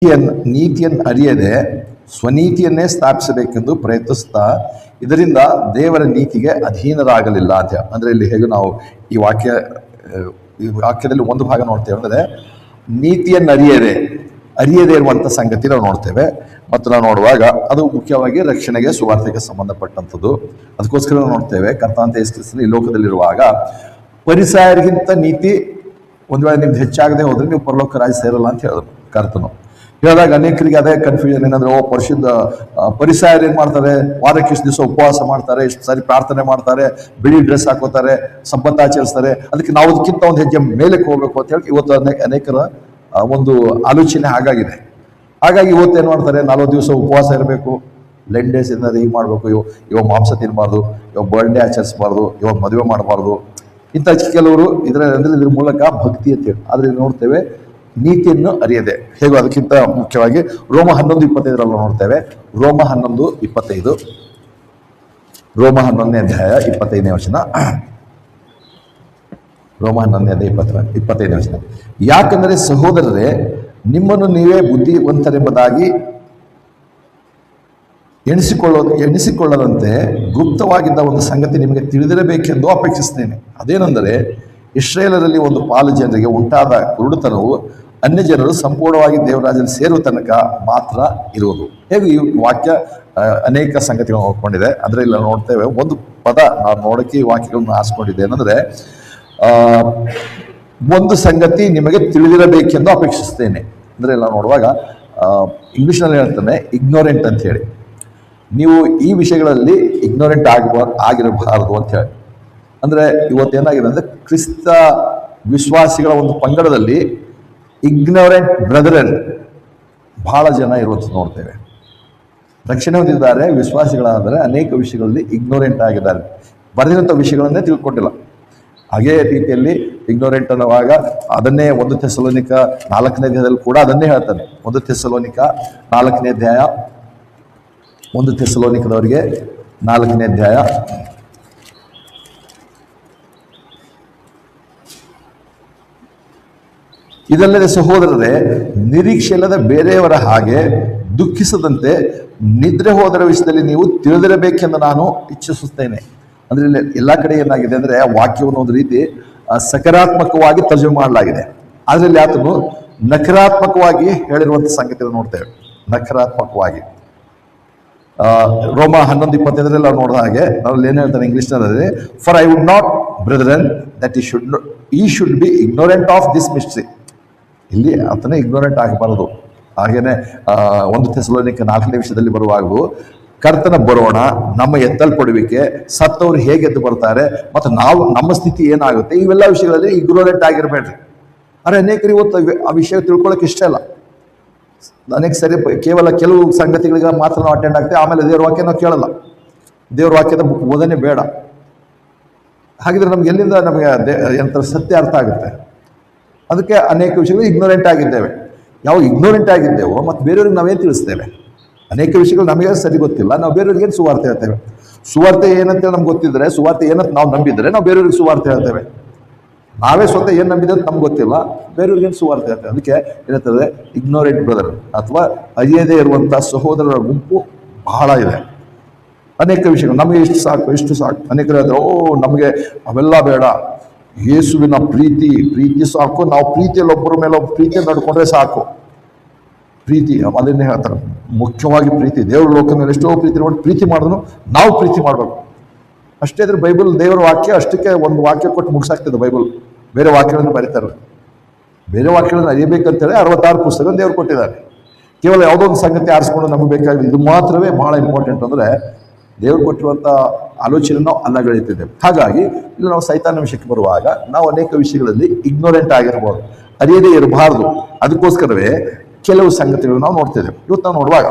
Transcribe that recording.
ನೀತಿಯನ್ನು ಅರಿಯದೆ ಸ್ವನೀತಿಯನ್ನೇ ಸ್ಥಾಪಿಸಬೇಕೆಂದು ಪ್ರಯತ್ನಿಸ್ತಾ ಇದರಿಂದ ದೇವರ ನೀತಿಗೆ ಅಧೀನರಾಗಲಿಲ್ಲ ಅಂತ. ಅಂದರೆ ಇಲ್ಲಿ ಹೇಗೆ ನಾವು ಈ ವಾಕ್ಯದಲ್ಲಿ ಒಂದು ಭಾಗ ನೋಡ್ತೇವೆ ಅಂದರೆ ನೀತಿಯನ್ನು ಅರಿಯದೇ ಇರುವಂಥ ಸಂಗತಿ ನಾವು ನೋಡ್ತೇವೆ. ಮತ್ತು ನಾವು ನೋಡುವಾಗ ಅದು ಮುಖ್ಯವಾಗಿ ರಕ್ಷಣೆಗೆ ಸುವಾರ್ತೆಗೆ ಸಂಬಂಧಪಟ್ಟಂಥದ್ದು. ಅದಕ್ಕೋಸ್ಕರ ನಾವು ನೋಡ್ತೇವೆ ಕರ್ತನಾದ ಯೇಸು ಕ್ರಿಸ್ತನು ಈ ಲೋಕದಲ್ಲಿರುವಾಗ ಪರಿಸರಗಿಂತ ನೀತಿ ಒಂದು ವೇಳೆ ನಿಮ್ದು ಹೆಚ್ಚಾಗದೆ ಹೋದ್ರೆ ನೀವು ಪರಲೋಕ ರಾಜ್ಯ ಸೇರಲ್ಲ ಅಂತ ಹೇಳಿದ್ರು ಕರ್ತನು. ಹೇಳಿದಾಗ ಅನೇಕರಿಗೆ ಅದೇ ಕನ್ಫ್ಯೂಷನ್ ಏನಂದ್ರೆ ಪರಿಶುದ್ಧ ಪರಿಸರ ಏನ್ ಮಾಡ್ತಾರೆ, ವಾರಕ್ಕೆ ಇಷ್ಟು ದಿವಸ ಉಪವಾಸ ಮಾಡ್ತಾರೆ, ಇಷ್ಟು ಸಾರಿ ಪ್ರಾರ್ಥನೆ ಮಾಡ್ತಾರೆ, ಬಿಳಿ ಡ್ರೆಸ್ ಹಾಕೋತಾರೆ, ಸಬ್ಬತ್ ಆಚರಿಸ್ತಾರೆ, ಅದಕ್ಕೆ ನಾವು ಅದಕ್ಕಿಂತ ಒಂದು ಹೆಜ್ಜೆ ಮೇಲಕ್ಕೆ ಹೋಗ್ಬೇಕು ಅಂತ ಹೇಳಿ ಇವತ್ತು ಅನೇಕರ ಒಂದು ಆಲೋಚನೆ ಹಾಗಾಗಿದೆ. ಹಾಗಾಗಿ ಇವತ್ತು ಏನ್ ಮಾಡ್ತಾರೆ, 40 ದಿವಸ ಉಪವಾಸ ಇರಬೇಕು, ಲೆನ್ ಡೇಸ್ ಇಂದ ಹೀಗೆ ಮಾಡ್ಬೇಕು, ಇವಾಗ ಮಾಂಸ ತಿನ್ನಬಾರ್ದು, ಇವಾಗ ಬರ್ಡೇ ಆಚರಿಸಬಾರ್ದು, ಇವಾಗ ಮದುವೆ ಮಾಡಬಾರ್ದು, ಇಂಥ ಕೆಲವರು ಇದ್ರ ಮೂಲಕ ಭಕ್ತಿ ಅಂತ ಹೇಳಿ. ಆದ್ರೆ ನೋಡ್ತೇವೆ ನೀತಿಯನ್ನು ಅರಿಯದೆ ಹೇಗೋ. ಅದಕ್ಕಿಂತ ಮುಖ್ಯವಾಗಿ ರೋಮ 11:25 ನೋಡ್ತೇವೆ. ರೋಮ 11:25, ರೋಮ 11ನೇ ಅಧ್ಯಾಯ 25ನೇ ವಚನ. ರೋಮ 11ನೇ ಅಧ್ಯಾಯ 25ನೇ ವಚನ. ಯಾಕಂದರೆ ಸಹೋದರರೇ, ನಿಮ್ಮನ್ನು ನೀವೇ ಬುದ್ಧಿವಂತರೆಂಬುದಾಗಿ ಎಣಿಸಿಕೊಳ್ಳದಂತೆ ಗುಪ್ತವಾಗಿದ್ದ ಒಂದು ಸಂಗತಿ ನಿಮಗೆ ತಿಳಿದಿರಬೇಕೆಂದು ಅಪೇಕ್ಷಿಸ್ತೇನೆ. ಅದೇನೆಂದರೆ, ಇಸ್ರೇಲರಲ್ಲಿ ಒಂದು ಪಾಲು ಜನರಿಗೆ ಉಂಟಾದ ಕುರುಡುತನವು ಅನ್ಯ ಜನರು ಸಂಪೂರ್ಣವಾಗಿ ದೇವರಾಜನ ಸೇರುವ ತನಕ ಮಾತ್ರ ಇರುವುದು. ಹೇಗೆ ಈ ವಾಕ್ಯ ಅನೇಕ ಸಂಗತಿಗಳನ್ನು ನೋಡ್ಕೊಂಡಿದೆ. ಅಂದರೆ ಇಲ್ಲ ನೋಡ್ತೇವೆ ಒಂದು ಪದ ನಾವು ನೋಡೋಕ್ಕೆ ಈ ವಾಕ್ಯಗಳನ್ನು ಆರಿಸ್ಕೊಂಡಿದ್ದೆ ಏನಂದ್ರೆ, ಒಂದು ಸಂಗತಿ ನಿಮಗೆ ತಿಳಿದಿರಬೇಕೆಂದು ಅಪೇಕ್ಷಿಸ್ತೇನೆ. ಅಂದರೆ ಎಲ್ಲ ನೋಡುವಾಗ ಇಂಗ್ಲೀಷ್ನಲ್ಲಿ ಹೇಳ್ತಾನೆ ಇಗ್ನೋರೆಂಟ್ ಅಂತ ಹೇಳಿ. ನೀವು ಈ ವಿಷಯಗಳಲ್ಲಿ ಇಗ್ನೋರೆಂಟ್ ಆಗಿರಬಾರದು ಅಂತ ಹೇಳಿ. ಅಂದರೆ ಇವತ್ತೇನಾಗಿದೆ ಅಂದರೆ ಕ್ರಿಸ್ತ ವಿಶ್ವಾಸಿಗಳ ಒಂದು ಪಂಗಡದಲ್ಲಿ ಇಗ್ನೋರೆಂಟ್ ಬ್ರದರನ್ ಬಹಳ ಜನ ಇರುವಂಥದ್ದು ನೋಡ್ತೇವೆ. ರಕ್ಷಣೆ ಹೊಂದಿದ್ದಾರೆ ವಿಶ್ವಾಸಿಗಳಾದರೆ ಅನೇಕ ವಿಷಯಗಳಲ್ಲಿ ಇಗ್ನೋರೆಂಟ್ ಆಗಿದ್ದಾರೆ, ಬರೆದಿರುವಂಥ ವಿಷಯಗಳನ್ನೇ ತಿಳ್ಕೊಂಡಿಲ್ಲ. ಹಾಗೇ ರೀತಿಯಲ್ಲಿ ಇಗ್ನೋರೆಂಟ್ ಅನ್ನುವಾಗ ಅದನ್ನೇ 1 ಥೆಸಲೋನಿಕ 4ನೇ ಅಧ್ಯಾಯದಲ್ಲಿ ಕೂಡ ಅದನ್ನೇ ಹೇಳ್ತಾನೆ. 1 ಥೆಸಲೋನಿಕ 4ನೇ ಅಧ್ಯಾಯ, 1 ಥೆಸಲೋನಿಕದವರಿಗೆ 4ನೇ ಅಧ್ಯಾಯ ಇದಲ್ಲದೆ ಸಹೋದರರೇ, ನಿರೀಕ್ಷೆ ಇಲ್ಲದ ಬೇರೆಯವರ ಹಾಗೆ ದುಃಖಿಸದಂತೆ ನಿದ್ರೆ ಹೋದರ ವಿಷಯದಲ್ಲಿ ನೀವು ತಿಳಿದಿರಬೇಕೆಂದು ನಾನು ಇಚ್ಛಿಸುತ್ತೇನೆ. ಅಂದ್ರೆ ಇಲ್ಲಿ ಎಲ್ಲ ಕಡೆ ಏನಾಗಿದೆ ಅಂದ್ರೆ ಆ ವಾಕ್ಯವನ್ನು ಒಂದು ರೀತಿ ಸಕಾರಾತ್ಮಕವಾಗಿ ತರ್ಜುಮೆ ಮಾಡಲಾಗಿದೆ. ಅದರಲ್ಲಿ ಆತನು ನಕಾರಾತ್ಮಕವಾಗಿ ಹೇಳಿರುವಂಥ ಸಂಗತಿಯನ್ನು ನೋಡ್ತೇವೆ. ನಕಾರಾತ್ಮಕವಾಗಿ ರೋಮ 11:25 ನಾವು ನೋಡಿದ ಹಾಗೆ ಅವರಲ್ಲಿ ಏನು ಹೇಳ್ತಾರೆ ಇಂಗ್ಲಿಷ್ನಲ್ಲಿ, for I would not brethren that ye should be ignorant of this mystery. ಇಲ್ಲಿ ಆತನೇ ಇಗ್ನೋರೆಂಟ್ ಆಗಬಾರದು. ಹಾಗೇನೆ 1 ಥೆಸಲೋನಿಕ 4ನೇ ವಿಷಯದಲ್ಲಿ ಬರುವಾಗೂ ಕರ್ತನ ಬರೋಣ, ನಮ್ಮ ಎತ್ತಲ್ಪಡುವಿಕೆ, ಸತ್ತವರು ಹೇಗೆ ಎದ್ದು ಬರ್ತಾರೆ ಮತ್ತು ನಮ್ಮ ಸ್ಥಿತಿ ಏನಾಗುತ್ತೆ, ಇವೆಲ್ಲ ವಿಷಯಗಳಲ್ಲಿ ಇಗ್ನೋರೆಂಟ್ ಆಗಿರಬೇಡ್ರಿ. ಆದರೆ ಅನೇಕರು ಇವತ್ತು ಆ ವಿಷಯ ತಿಳ್ಕೊಳ್ಳೋಕೆ ಇಷ್ಟ ಇಲ್ಲ. ಅನೇಕ ಸರಿ ಕೇವಲ ಕೆಲವು ಸಂಗತಿಗಳಿಗೆ ಮಾತ್ರ ನಾವು ಅಟೆಂಡ್ ಆಗ್ತೇವೆ, ಆಮೇಲೆ ದೇವ್ರ ವಾಕ್ಯ ನಾವು ಕೇಳಲ್ಲ. ದೇವ್ರ ವಾಕ್ಯದ ಬೋಧನೆ ಬೇಡ. ಹಾಗಿದ್ರೆ ನಮ್ಗೆ ಎಲ್ಲಿಂದ ನಮಗೆ ಎಂಥ ಸತ್ಯ ಅರ್ಥ ಆಗುತ್ತೆ? ಅದಕ್ಕೆ ಅನೇಕ ವಿಷಯಗಳು ಇಗ್ನೋರೆಂಟ್ ಆಗಿದ್ದೇವೆ. ಯಾವ ಇಗ್ನೋರೆಂಟ್ ಆಗಿದ್ದೇವೋ ಮತ್ತು ಬೇರೆಯವ್ರಿಗೆ ನಾವೇನು ತಿಳಿಸ್ತೇವೆ? ಅನೇಕ ವಿಷಯಗಳು ನಮಗೆ ಸರಿ ಗೊತ್ತಿಲ್ಲ, ನಾವು ಬೇರೆಯವ್ರಿಗೆ ಏನು ಸುವಾರ್ತೆ ಹೇಳ್ತೇವೆ? ಸುವಾರ್ತೆ ಏನಂತೇಳಿ ನಮ್ಗೆ ಗೊತ್ತಿದ್ರೆ, ಸುವಾರ್ತೆ ಏನಂತ ನಾವು ನಂಬಿದ್ರೆ ನಾವು ಬೇರೆಯವ್ರಿಗೆ ಸುವಾರ್ತೆ ಹೇಳ್ತೇವೆ. ನಾವೇ ಸ್ವತಃ ಏನು ನಂಬಿದ್ರೆ ನಮ್ಗೆ ಗೊತ್ತಿಲ್ಲ, ಬೇರೆಯವ್ರಿಗೆ ಏನು ಸುವಾರ್ತೆ ಹೇಳ್ತೇವೆ. ಅದಕ್ಕೆ ಏನಂತಂದರೆ ಇಗ್ನೋರೆಂಟ್ ಬ್ರದರ್ ಅಥವಾ ಅರಿಯದೇ ಇರುವಂಥ ಸಹೋದರರ ಗುಂಪು ಬಹಳ ಇದೆ. ಅನೇಕ ವಿಷಯಗಳು ನಮಗೆ ಇಷ್ಟು ಸಾಕು. ಅನೇಕರು ಹೇಳಿದ್ರೆ, ನಮಗೆ ಅವೆಲ್ಲ ಬೇಡ, ಯೇಸುವಿನ ಪ್ರೀತಿ ಸಾಕು, ನಾವು ಪ್ರೀತಿಯಲ್ಲಿ ಒಬ್ಬರ ಮೇಲೆ ಒಬ್ಬ ಪ್ರೀತಿ ನಡ್ಕೊಂಡ್ರೆ ಸಾಕು. ಪ್ರೀತಿ ಅದನ್ನೇ ಹೇಳ್ತಾರೆ, ಮುಖ್ಯವಾಗಿ ಪ್ರೀತಿ. ದೇವ್ರ ಲೋಕದ ಮೇಲೆ ಎಷ್ಟೋ ಪ್ರೀತಿ ನೋಡಿ ಪ್ರೀತಿ ಮಾಡಿದ್ರು ನಾವು ಪ್ರೀತಿ ಮಾಡಬೇಕು ಅಷ್ಟೇ. ಇದ್ರೆ ಬೈಬಲ್ ದೇವರ ವಾಕ್ಯ ಅಷ್ಟಕ್ಕೆ ಒಂದು ವಾಕ್ಯ ಕೊಟ್ಟು ಮುಗಿಸಾಗ್ತದೆ. ಬೈಬಲ್ ಬೇರೆ ವಾಕ್ಯಗಳನ್ನು ಬರೀತಾರೆ. ಬೇರೆ ವಾಕ್ಯಗಳನ್ನು ಅರಿಯಬೇಕಂತೇಳಿ 66 ಪುಸ್ತಕ ದೇವ್ರು ಕೊಟ್ಟಿದ್ದಾರೆ. ಕೇವಲ ಯಾವುದೋ ಒಂದು ಸಂಗತಿ ಆರಿಸ್ಕೊಂಡು ನಮಗೆ ಬೇಕಾಗಿದೆ, ಇದು ಮಾತ್ರವೇ ಬಹಳ ಇಂಪಾರ್ಟೆಂಟ್ ಅಂದರೆ ದೇವ್ರು ಕೊಟ್ಟಿರುವಂಥ ಆಲೋಚನೆ ನಾವು ಅಲ್ಲಗಳೆಯುತ್ತಿದ್ದೇವೆ. ಹಾಗಾಗಿ ಇಲ್ಲಿ ನಾವು ಸೈತಾನ ವಿಷಯಕ್ಕೆ ಬರುವಾಗ ನಾವು ಅನೇಕ ವಿಷಯಗಳಲ್ಲಿ ಇಗ್ನೋರೆಂಟ್ ಆಗಿರ್ಬೋದು, ಅರಿಯದೇ ಇರಬಾರ್ದು. ಅದಕ್ಕೋಸ್ಕರವೇ ಕೆಲವು ಸಂಗತಿಗಳು ನಾವು ನೋಡ್ತಿದ್ದೇವೆ. ಇವತ್ತು ನಾವು ನೋಡುವಾಗ